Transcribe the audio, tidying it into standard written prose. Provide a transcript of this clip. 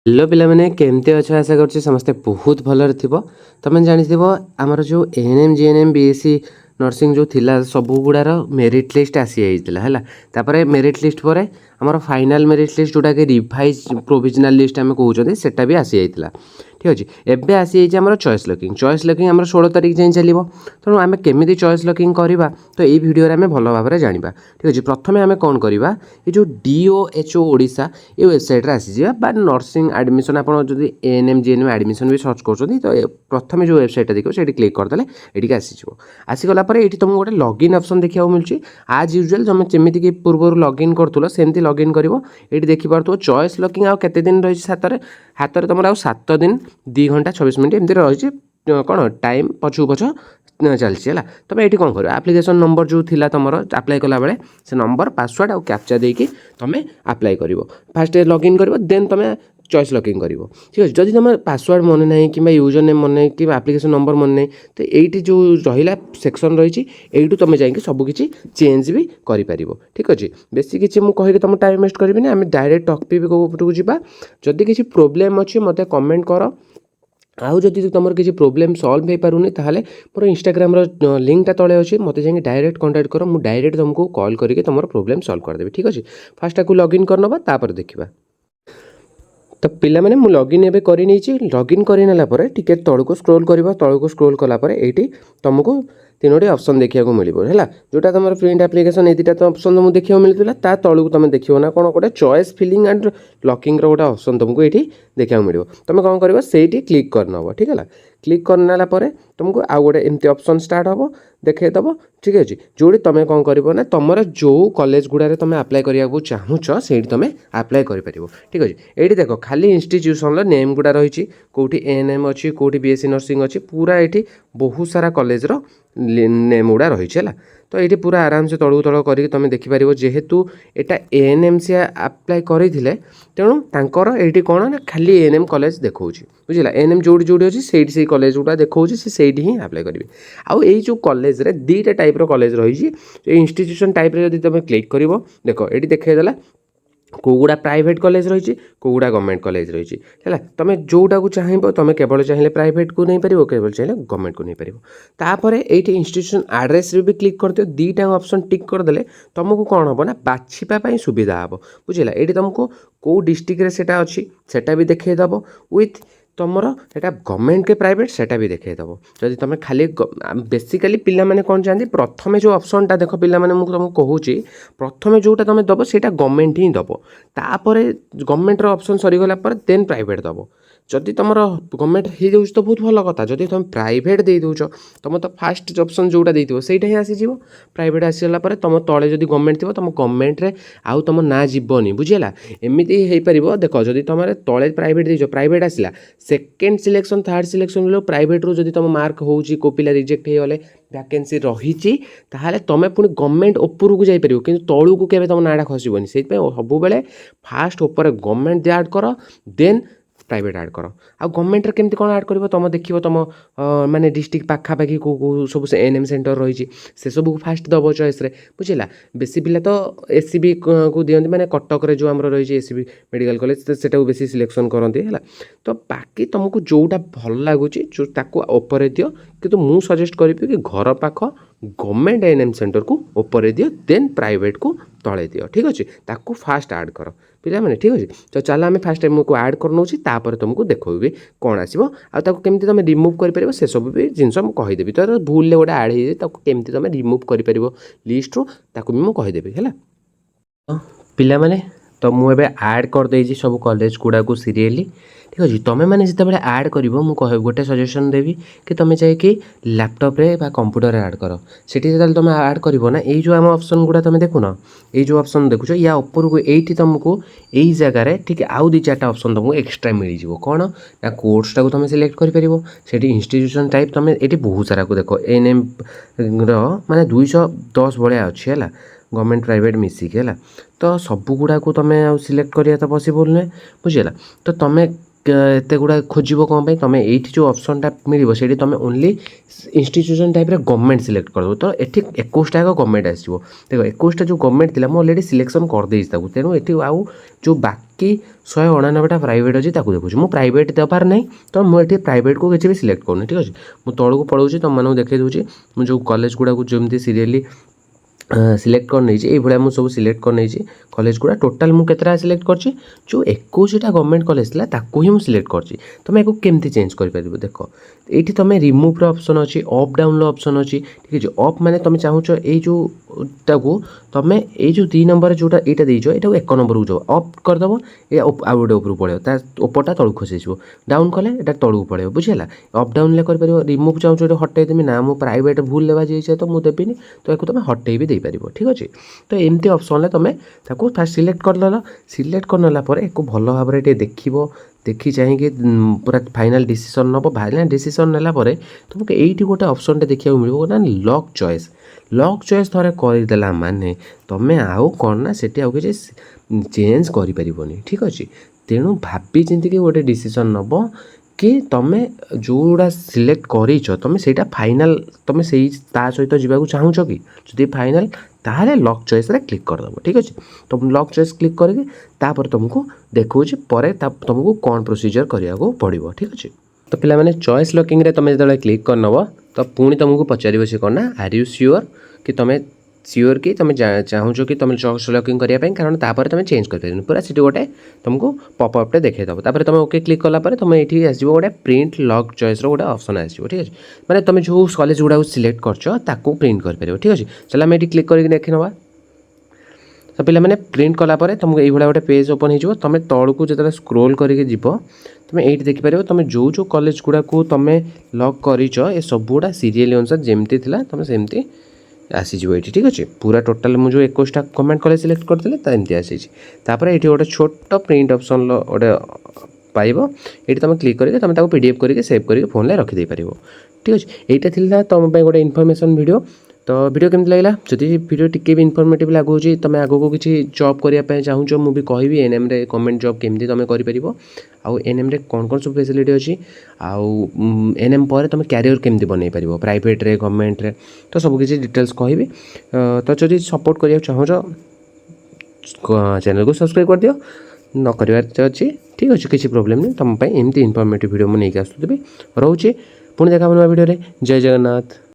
Hello पिलामाने केमती अच्छे आशा कर समस्ते बहुत भलरे थी तुम जानी आमर जो एएनएम जीएनएम बीएससी नर्सिंग जो थिला सब गुड़ार मेरिट लिस्ट आसी है मेरिट लिस्ट पर आमर फाइनाल मेरिट लिस्ट जोटा कि रिवाइज प्रोविजनाल लिस्ट आम कहते सेटा भी आसी जाइए ठीक अच्छे एवं आसी जाइए चॉइस लॉकिंग आम 16 तारिख जाए चलो तेणु आम केमी चॉइस लॉकिंग करवा तो ये वीडियो आम भल भाव जाना ठीक अच्छे प्रथम आम कौन करवा ये जो DOHO ओडिशा ये वेबसाइट आसी नर्सिंग एडमिशन आप ANM GNM एडमिशन भी सर्च कर तो प्रथम जो वेबसाइट देखो से क्लिक करदे ये आसीगला ये तुमको गोटे लॉगिन ऑप्शन देखा मिलूँ आज यूजुअल तुम जमीक कि पूर्व लॉगिन करूँ सेमती लॉगिन कर ये देखिपे चॉइस लॉकिंग आउ केते दिन रही हाथ में तुम 7 दिन 2 घंटा 26 मिनट एमती रही कौन टाइम पछू पछ चलती है तुम ये कौन कर आप्लिकेसन नंबर जो थी तुम आप्लाय कला बेले से नंबर पासवर्ड आउ कैप्चा देकी तुम आप्लाय कर फास्ट लॉगिन कर देन तुम चॉइस लॉकिंग कर ठीक अच्छे जदि तुम पासवर्ड मन ना कि यूजर नेम मन कि आप्लिकेसन नंबर मन ना तो ये जो रहा सेक्शन रही यू तुम जाकि सबकि चेंज भी कर ठीक अच्छे बेसी किसी मुझे तुम टाइम वेस्ट करें आम डायरेक्ट टॉपिक उपरकू जा जदि किसी प्रोब्लेम अच्छी मत कमेंट कर आउ जदि तुम किसी प्रोब्लेम सॉल्व हो पारूनी ताहले मोर इंस्टाग्राम लिंकटा तले अच्छे मत जाए डायरेक्ट कांटेक्ट कर मुझे डायरेक्ट तुमको कॉल करके तुम प्रोब्लेम सॉल्व करदेवी ठीक अच्छे फास्ट ताकू लॉगिन करनबा तापर देखिबा तो पिला माने मु लॉगिन एबे करि नैछि लॉगिन करि नेला परे टिके तळको स्क्रॉल करबा तळको स्क्रॉल कला परे एठी तुमको तीनोटी ऑप्शन देखिया को मिलिबो हैला जोटा तुमर प्रिंट एप्लीकेशन ए दिटा तो ऑप्शन तुमको देखिया मिलतिला ता तळको तुम देखियो ना कोन गोटे चॉइस फिलिंग एंड लॉकिंग रो गोटे ऑप्शन तुमको एठी देखिया को मिलिबो तुम कोन करबो सेठी क्लिक करनबो ठीक हैला क्लिक करनेला परे तुमको आ गोटे एमती ऑप्शन स्टार्ट हबो देखैदबो ठीक अछि जोडी तुम कोन करबो ना तुमर जो कॉलेज गुडा तुम अप्लाई करिया को चाहूछ सेठी तुम अप्लाई करि परिबो ठीक अछि एठी देखो खाली इंस्टीट्यूशन लो नेम गुडा रहिछि कोठी ANM अछि कोठी BSc नर्सिंग अछि पूरा एठी बहुत सारा कॉलेज रो नेम गुड़ा रही है तो ये पूरा आराम से तलू तल करके तुम देखिपार जेहेतु यहाँ ANM से अप्लाई करते तेणु तांकर ये कौन ना खाली ANM कॉलेज देखा बुझला ANM जोड़ी जोड़ी अच्छी से कॉलेज गुड़ा देखा से ही अप्लाई करेंगे आउ ये जो कॉलेज रे दीटा टाइप रो कॉलेज रही इंस्टीट्यूशन टाइप रे तुम क्लिक कर देख ये देखा कौगुड़ा प्राइवेट कॉलेज रही कौगुड़ा गवर्नमेंट कॉलेज रही है तुम जोटा को चाहब तुम केवल चाहिए प्राइवेट को नहीं पार केवल चाहिए गवर्नमेंट को नहीं पार तापर ये इंस्टीट्यूशन एड्रेस भी क्लिक कर दियो दीटा ऑप्शन टिक करदे तुमको कौन हम ना बाछिपा सुविधा हम बुझला ये तुमको कौ डिस्ट्रिक्ट सेटा अच्छी सेटा भी देखा विथ तुमर एटा गवर्नमेंट के प्राइवेट सेटा भी देखा जदि तुम खाली बेसिकली पिला माने कौन चाहती प्रथम जो ऑप्शनटा देख पिला माने मुझे तुमको कहूँ प्रथम जोटा तुम दब से गवर्नमेंट ही दब तापर गवर्नमेंट ऑप्शन सरीगला देन प्राइवेट दब जदि तुम गवर्नमेंट हो जाऊँ तो बहुत भल कथा जदि तुम प्राइवेट दे दौच तुम तो फास्ट ऑप्शन जोटा देव सहीटा ही आसीज प्राइवेट आसला तुम तले जदि गवर्नमेंट थी तुम गवर्नमेंट रे आउ तुम ना जीवनी बुझेगा एमती हो पार देख जदि तुम तले प्राइवेट देच प्राइवेट आसला second selection third selection private रू जदि तुम मार्क हो पिला रिजेक्ट हो गले वैकेंसी रही ताहले तुम पुणी गवर्नमेंट उपरू को जापर कि तलू को केवे तुम नाड़ा खसबनी से सब बेले फास्ट उपर गवर्नमेंट ऐड कर देन प्राइवेट ऐड कर आ गवर्नमेंट रे केमती कौन ऐड कर तुम देखिए तुम माने डिस्ट्रिक्ट पाखापाखि को सब से ANM सेंटर रही से सब को फास्ट दब चॉइस रे बुझला बेसी पिला तो SCB को दियंती माने कटक रे जो हमर रही SCB मेडिकल कॉलेज सेटा को बेसी सिलेक्शन करंती है तो बाकी तुमको जोटा भल लगुच जो ताको ऊपर दियो कि मु सजेस्ट करी कि घर पाख गवर्नमेंट ANM सेंटर को ऊपर दियो देन प्राइवेट को तले दियो ठीक अच्छे ताको फास्ट ऐड कर पिला माने ठीक अच्छे तो चल आम फास्ट टाइम को ऐड करनौछि तापर तुमको देखोबी कौन आसीबो आ ताको केमती तुम रिमूव कर परिबो से सब भी जिनस मु कहि देबी तो भूल ले गोटे ऐड हे ताको केमती तुम रिमूव कर परिबो लिस्ट रो ताको भी मु कहि देबी हैला पिला माने तो मुझे ऐड कर देछि सब कॉलेज गुड़ा को सीरियली ठीक अच्छे तुम मैंने जिते बड़े ऐड कर मुझे गोटे सजेसन देवी कि तुम जाकि लैपटॉप रे बा कंप्यूटर ऐड कर सेठी जब तुम ऐड कर ना ये जो आम ऑप्शन गुड़ा तुम देखुन ये जो ऑप्शन देखुच या ऊपर को ये तुमको यही जगार ठीक आउ 2-4टा ऑप्शन तुमको एक्स्ट्रा मिल जाव कौन ना कोर्सटा को तुम सिलेक्ट कर इंस्टीट्यूशन टाइप तुम ये बहुत सारा को देख ANM माने 210 भाया अच्छी है गवर्नमेंट प्राइवेट मिसिक है तो सब गुड़ा को तुम सिलेक्ट करिया तो पॉसिबल नुहे बुझेगा तो तुम एत गुड़ा खोज कौन तुम ये जो ऑप्शनटा मिल से तुम only institution type government select कर दो। तो ये 21टा गवर्नमेंट आसो। देख 21टा जो गवर्नमेंट थी अलरेडी सिलेक्शन करदे तेणु ये आउ जो बाकी 199टा प्राइवेट अच्छी देखुची मुझे प्राइवेट देवार नहीं। तो मुझे प्राइवेट को किसी भी सिलेक्ट करूँ। ठीक अच्छे मुझे तौक पलाऊँ तुम मैं देखी दूसरी मुझे कॉलेज गुड़ा जमी सीरियली सिलेक्ट कर नहीं ये मुझे सब सिलेक्ट कर नहीं कॉलेज गुड़ा टोटाल मुझे केतटा सिलेक्ट कर जो 21टा गवर्नमेंट कॉलेज था ताकू ही मुझे सिलेक्ट कर तुम या केमती चेंज कर देख ये तुम रिमूव ऑप्शन अच्छी अप डाउन ऑप्शन अच्छी। ठीक है अप माने तुम चाहूच ये जोटा को तुम ये जो 2 नंबर जोटा यहाँ देच यहाँ 1 नंबर को जाओ अप करदेव ये आउ गोटे उपरू पड़े उपरटा तलू खसी डाउन कले ये तलू पड़े बुझीगला अप डाउन कर रिमूव चाहूँ ये हटेदेमी ना मो प्राइवेट भूल लेवा जाइए तो मुझे देवी तो या तुम हटे भी देपार। ठीक अच्छे तो एमती ऑप्शन तुम फास्ट सिलेक्ट करदेल सिलेक्ट करनेला भल भाव में देख देखी चाहिए पूरा फाइनाल डिसीजन नब फाइनाल डिसीजन नेला तुमको ये गोटे ऑप्शन देखा मिले ना लॉक चॉइस थोड़े करदेला माने तुम आउ कौन ना से किसी चेंज कर। ठीक अच्छे तेणु भाभी चिंतिक गोटे डिसीजन नब कि तुम जोड़ा सिलेक्ट कर तुम से फाइनाल तुम से सहित जावाक चाहूच कि जदि फाइनाल ताहले लॉक चॉइस रे क्लिक करदेव। ठीक अच्छे तुम लॉक चॉइस क्लिक करके तापर तुमको देखो तुमको कौन प्रोसीजर करने को पड़ो। ठीक अच्छे तो पिला माने चॉइस लॉकिंग रे तुम जो क्लिक करनब तो पुणी तुमको पचार सी कौन ना आर यू श्योर कि तुम श्योर कि तुम चाहूच कि तुम चॉइस लॉकिंग करने कारण तापर तुम चेंज कर पूरा सीट गोटे तुमको पॉपअपटे देखा तापर तुम ओके क्लिक कलापर तुम ये आसो गोटे प्रिंट लॉक चॉइस गोटे ऑप्शन आसो। ठीक अच्छे मैंने तुम जो कॉलेज गुड़ा सिलेक्ट कर प्रिंट कर। ठीक अच्छे चलो आम ये क्लिक करके देखी नवा तो पे मैंने प्रिंट कलापर तुमको ये गोटे पेज ओपन हो तुम तौक जो स्क्रोल करके जीव तुम ये देखिपर तुम जो जो कॉलेज गुड़ा को तुम लॉक कर सब गुड़ा सीरियल अनुसार जमती थी तुम सेमती आसीज ये। ठीक अच्छे पूरा टोटाल मुझे 21टा गवर्नमेंट कॉलेज सिलेक्ट करते एमती आसीपर ये गोटे छोट प्रिंट ऑप्शन गोटे पाइब ये तुम क्लिक करके तुम PDF करके सेव करके फोन में रखिदे पार। ठीक अच्छे यहाँ था तुम गोटे इनफॉरमेशन वीडियो तो वीडियो केमती लगे जदि वीडियो टिके भी इनफॉर्मेटिव लगुच तुम आग को किसी जॉब करने चाहूँ मुझे कहबी ANM रे गवर्नमेंट जॉब केमती तुम कर आउ ANM रे कौन कौन सब फैसिलिटी अच्छी आउ ANM पर तुम कैरियर केमती बनई पार प्राइवेट रे गवर्नमेंट रे तो सब किसी डिटेल्स कहबी। तो जब सपोर्ट करने चाहूँ चैनल को सब्सक्राइब कर दियो न कर अच्छी। ठीक अच्छे किसी प्रोब्लेम नहीं तुम एमती इनफॉर्मेटिव वीडियो मुझे नहीं आसुबी रोचे पुणी देखा नुआ वीडियो जय जगन्नाथ।